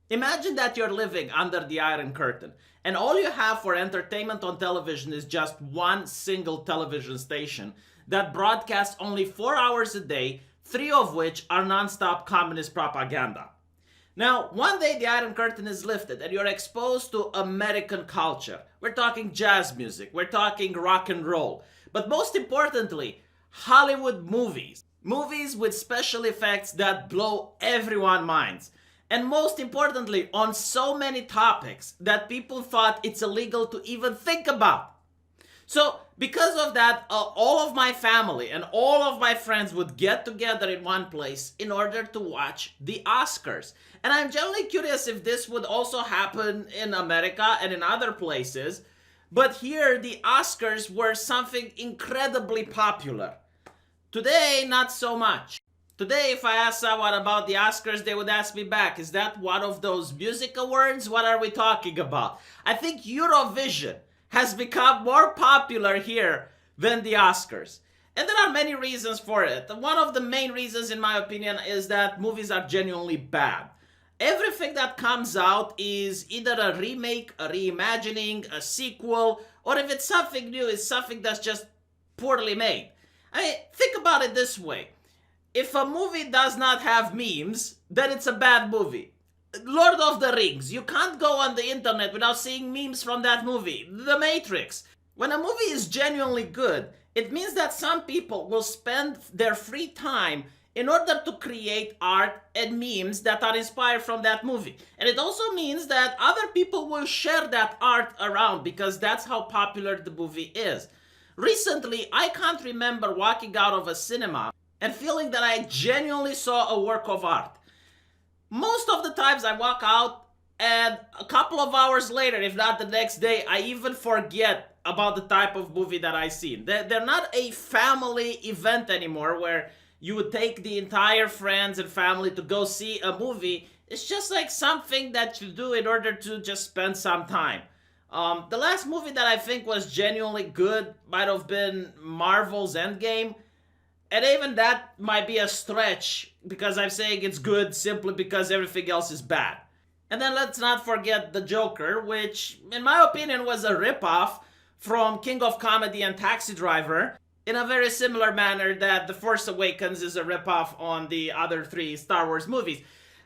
Imagine that you're living under the Iron Curtain, and all you have for entertainment on television is just one single television station that broadcasts only 4 hours a day, three of which are non-stop communist propaganda. Now, one day the Iron Curtain is lifted and you're exposed to American culture. We're talking jazz music, we're talking rock and roll, but most importantly, Hollywood movies. Movies with special effects that blow everyone's minds. And most importantly, on so many topics that people thought it's illegal to even think about. So, because of that, all of my family and all of my friends would get together in one place in order to watch the Oscars. And I'm generally curious if this would also happen in America and in other places. But here, the Oscars were something incredibly popular. Today, not so much. Today, if I ask someone about the Oscars, they would ask me back, is that one of those music awards? What are we talking about? I think Eurovision has become more popular here than the Oscars. And there are many reasons for it. One of the main reasons, in my opinion, is that movies are genuinely bad. Everything that comes out is either a remake, a reimagining, a sequel, or if it's something new, it's something that's just poorly made. I mean, think about it this way. If a movie does not have memes, then it's a bad movie. Lord of the Rings, you can't go on the internet without seeing memes from that movie. The Matrix. When a movie is genuinely good, it means that some people will spend their free time in order to create art and memes that are inspired from that movie. And it also means that other people will share that art around because that's how popular the movie is. Recently, I can't remember walking out of a cinema and feeling that I genuinely saw a work of art. Most of the times I walk out and a couple of hours later, if not the next day, I even forget about the type of movie that I seen. They're not a family event anymore where you would take the entire friends and family to go see a movie. It's just like something that you do in order to just spend some time. The last movie that I think was genuinely good might have been Marvel's Endgame. And even that might be a stretch because I'm saying it's good simply because everything else is bad. And then let's not forget The Joker, which in my opinion was a ripoff from King of Comedy and Taxi Driver in a very similar manner that The Force Awakens is a ripoff on the other three Star Wars movies.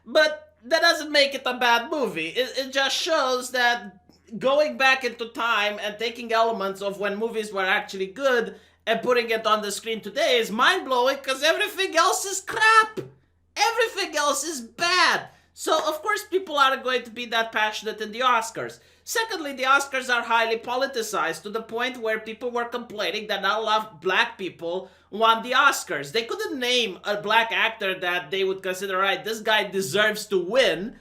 But that doesn't make it a bad movie. It just shows that going back into time and taking elements of when movies were actually good and putting it on the screen today is mind-blowing because everything else is crap. Everything else is bad. So, of course, people aren't going to be that passionate in the Oscars. Secondly, the Oscars are highly politicized to the point where people were complaining that not a lot of black people won the Oscars. They couldn't name a black actor that they would consider, right, this guy deserves to win.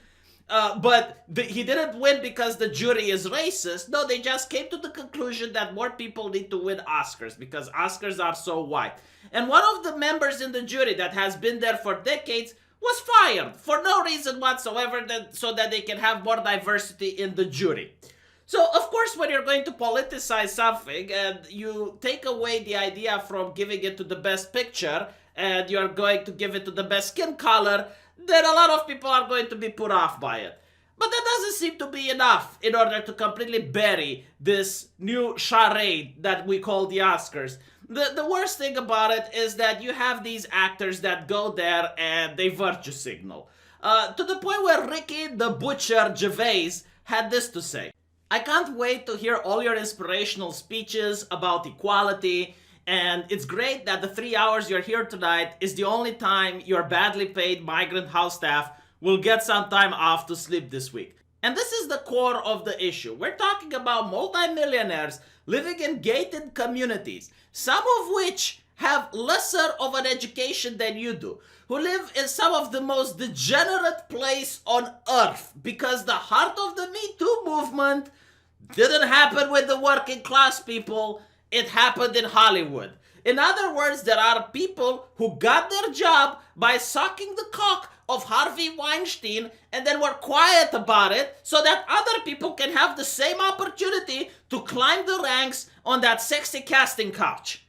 But he didn't win because the jury is racist. No, they just came to the conclusion that more people need to win Oscars because Oscars are so white. And one of the members in the jury that has been there for decades was fired for no reason whatsoever so that they can have more diversity in the jury. So, of course, when you're going to politicize something and you take away the idea from giving it to the best picture and you're going to give it to the best skin color, then a lot of people are going to be put off by it. But that doesn't seem to be enough in order to completely bury this new charade that we call the Oscars. The worst thing about it is that you have these actors that go there and they virtue signal. To the point where Ricky the Butcher Gervais had this to say. I can't wait to hear all your inspirational speeches about equality, and it's great that the 3 hours you're here tonight is the only time your badly paid migrant house staff will get some time off to sleep this week. And this is the core of the issue. We're talking about multimillionaires living in gated communities, some of which have lesser of an education than you do, who live in some of the most degenerate place on earth because the heart of the Me Too movement didn't happen with the working class people, it happened in Hollywood. In other words, there are people who got their job by sucking the cock of Harvey Weinstein and then were quiet about it so that other people can have the same opportunity to climb the ranks on that sexy casting couch.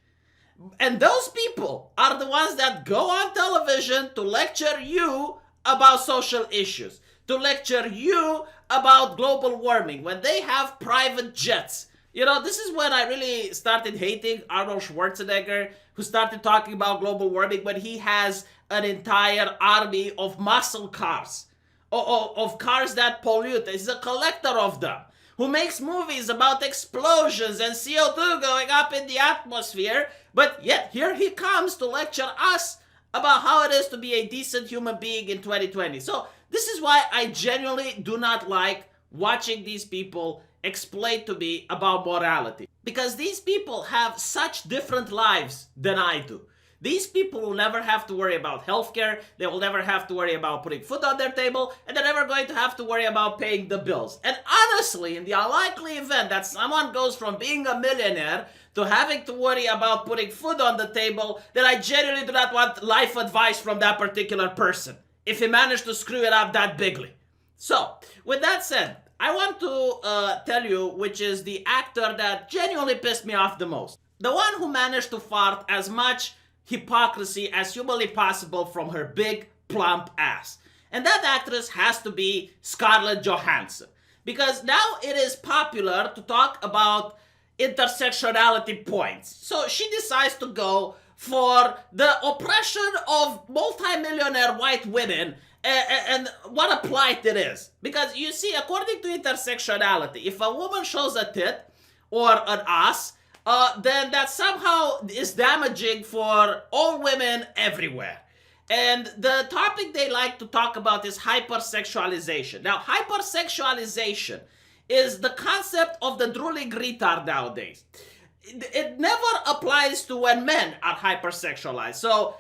And those people are the ones that go on television to lecture you about social issues, to lecture you about global warming when they have private jets. You know, this is when I really started hating Arnold Schwarzenegger, who started talking about global warming when he has an entire army of muscle cars, of cars that pollute. He's a collector of them, who makes movies about explosions and CO2 going up in the atmosphere, but yet here he comes to lecture us about how it is to be a decent human being in 2020. So this is why I genuinely do not like watching these people explain to me about morality. Because these people have such different lives than I do. These people will never have to worry about healthcare, they will never have to worry about putting food on their table, and they're never going to have to worry about paying the bills. And honestly, in the unlikely event that someone goes from being a millionaire to having to worry about putting food on the table, then I genuinely do not want life advice from that particular person, if he managed to screw it up that bigly. So, with that said, I want to tell you which is the actor that genuinely pissed me off the most. The one who managed to fart as much hypocrisy as humanly possible from her big, plump ass. And that actress has to be Scarlett Johansson. Because now it is popular to talk about intersectionality points. So she decides to go for the oppression of multi-millionaire white women and what a plight it is. Because you see, according to intersectionality, if a woman shows a tit or an ass, then that somehow is damaging for all women everywhere. And the topic they like to talk about is hypersexualization. Now, hypersexualization is the concept of the drooling retard nowadays. It never applies to when men are hypersexualized. So,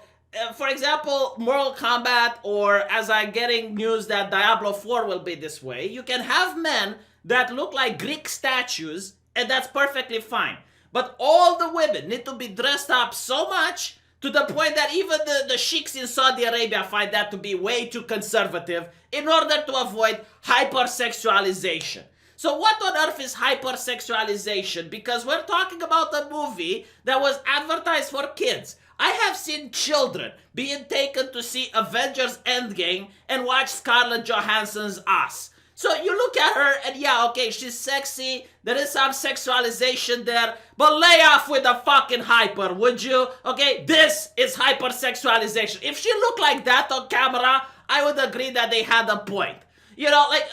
for example, Mortal Kombat, or as I'm getting news that Diablo 4 will be this way, you can have men that look like Greek statues, and that's perfectly fine. But all the women need to be dressed up so much to the point that even the sheiks in Saudi Arabia find that to be way too conservative in order to avoid hypersexualization. So what on earth is hypersexualization? Because we're talking about a movie that was advertised for kids. I have seen children being taken to see Avengers Endgame and watch Scarlett Johansson's ass. So you look at her and yeah, okay, she's sexy, there is some sexualization there, but lay off with the fucking hyper, would you? Okay, this is hypersexualization. If she looked like that on camera, I would agree that they had a point. You know, like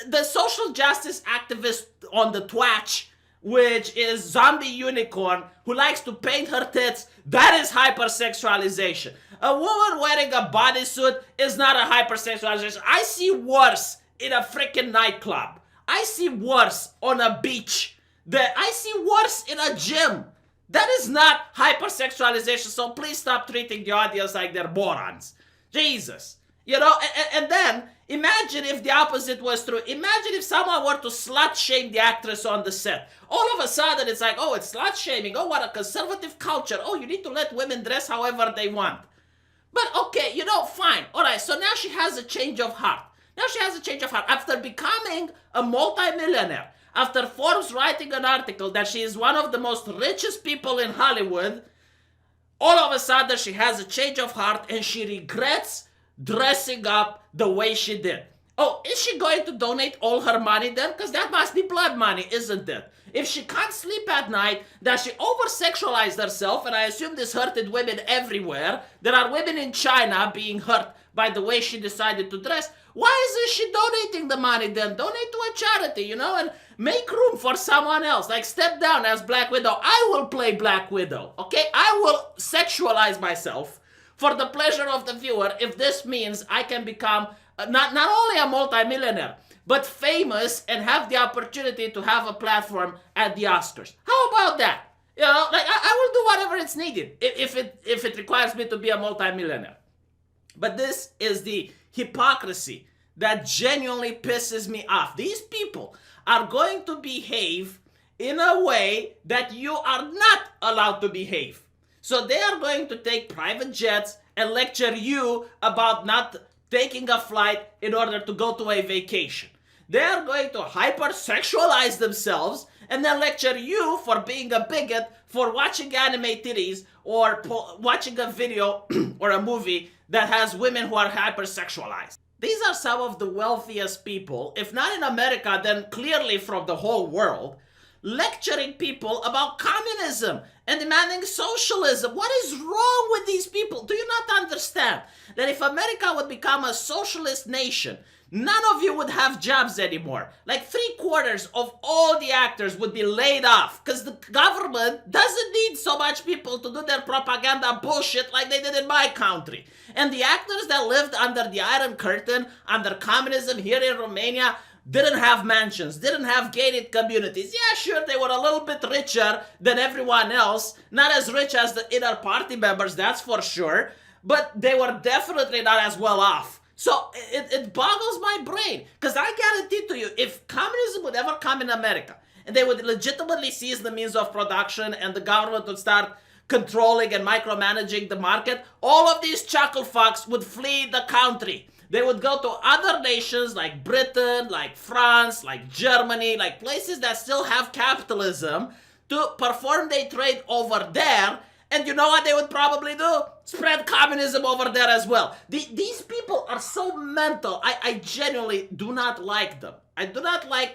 the social justice activist on the Twatch, which is Zombie Unicorn, who likes to paint her tits, that is hypersexualization. A woman wearing a bodysuit is not a hypersexualization. I see worse in a freaking nightclub. I see worse on a beach. I see worse in a gym. That is not hypersexualization, so please stop treating the audience like they're morons. Jesus. You know, and then, imagine if the opposite was true. Imagine if someone were to slut-shame the actress on the set. All of a sudden, it's like, oh, it's slut-shaming. Oh, what a conservative culture. Oh, you need to let women dress however they want. But, okay, you know, fine. All right, so now she has a change of heart. Now she has a change of heart. After becoming a multi-millionaire, after Forbes writing an article that she is one of the most richest people in Hollywood, all of a sudden she has a change of heart and she regrets dressing up the way she did. Oh, is she going to donate all her money then? Because that must be blood money, isn't it? If she can't sleep at night, that she over-sexualized herself, and I assume this hurted women everywhere. There are women in China being hurt by the way she decided to dress. Why isn't she donating the money then? Donate to a charity, you know, and make room for someone else. Like, step down as Black Widow. I will play Black Widow, okay? I will sexualize myself for the pleasure of the viewer if this means I can become not only a multimillionaire, but famous and have the opportunity to have a platform at the Oscars. How about that? You know, like, I will do whatever it's needed if it requires me to be a multimillionaire. But this is the hypocrisy that genuinely pisses me off. These people are going to behave in a way that you are not allowed to behave. So they are going to take private jets and lecture you about not taking a flight in order to go to a vacation. They are going to hypersexualize themselves and then lecture you for being a bigot for watching anime titties or watching a video or a movie that has women who are hypersexualized. These are some of the wealthiest people, if not in America, then clearly from the whole world, lecturing people about communism and demanding socialism. What is wrong with these people? Do you not understand that if America would become a socialist nation, none of you would have jobs anymore? Like 3/4 of all the actors would be laid off because the government doesn't need so much people to do their propaganda bullshit like they did in my country. And the actors that lived under the Iron Curtain, under communism here in Romania, didn't have mansions, didn't have gated communities. Yeah, sure, they were a little bit richer than everyone else. Not as rich as the inner party members, that's for sure. But they were definitely not as well off. So it boggles my brain. Because I guarantee to you, if communism would ever come in America, and they would legitimately seize the means of production, and the government would start controlling and micromanaging the market, all of these chuckle fucks would flee the country. They would go to other nations like Britain, like France, like Germany, like places that still have capitalism to perform their trade over there. And you know what they would probably do? Spread communism over there as well. These people are so mental. I genuinely do not like them. I do not like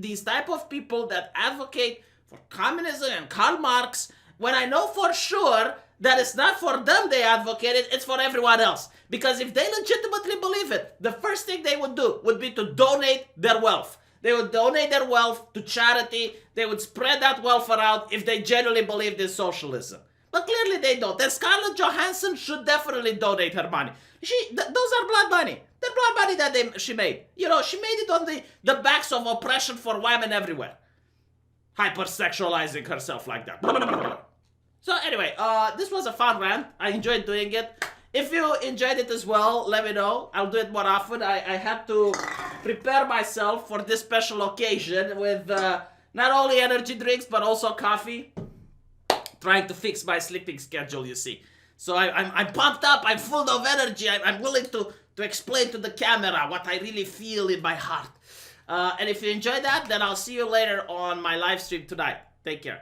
these type of people that advocate for communism and Karl Marx when I know for sure that it's not for them they advocated, it's for everyone else. Because if they legitimately believe it, the first thing they would do would be to donate their wealth. They would donate their wealth to charity. They would spread that wealth around if they genuinely believed in socialism. But clearly they don't. And Scarlett Johansson should definitely donate her money. Those are blood money. The blood money that she made. You know, she made it on the backs of oppression for women everywhere. Hypersexualizing herself like that. So anyway, this was a fun rant. I enjoyed doing it. If you enjoyed it as well, let me know. I'll do it more often. I had to prepare myself for this special occasion with not only energy drinks, but also coffee. Trying to fix my sleeping schedule, you see. So I'm pumped up. I'm full of energy. I'm willing to explain to the camera what I really feel in my heart. And if you enjoyed that, then I'll see you later on my live stream tonight. Take care.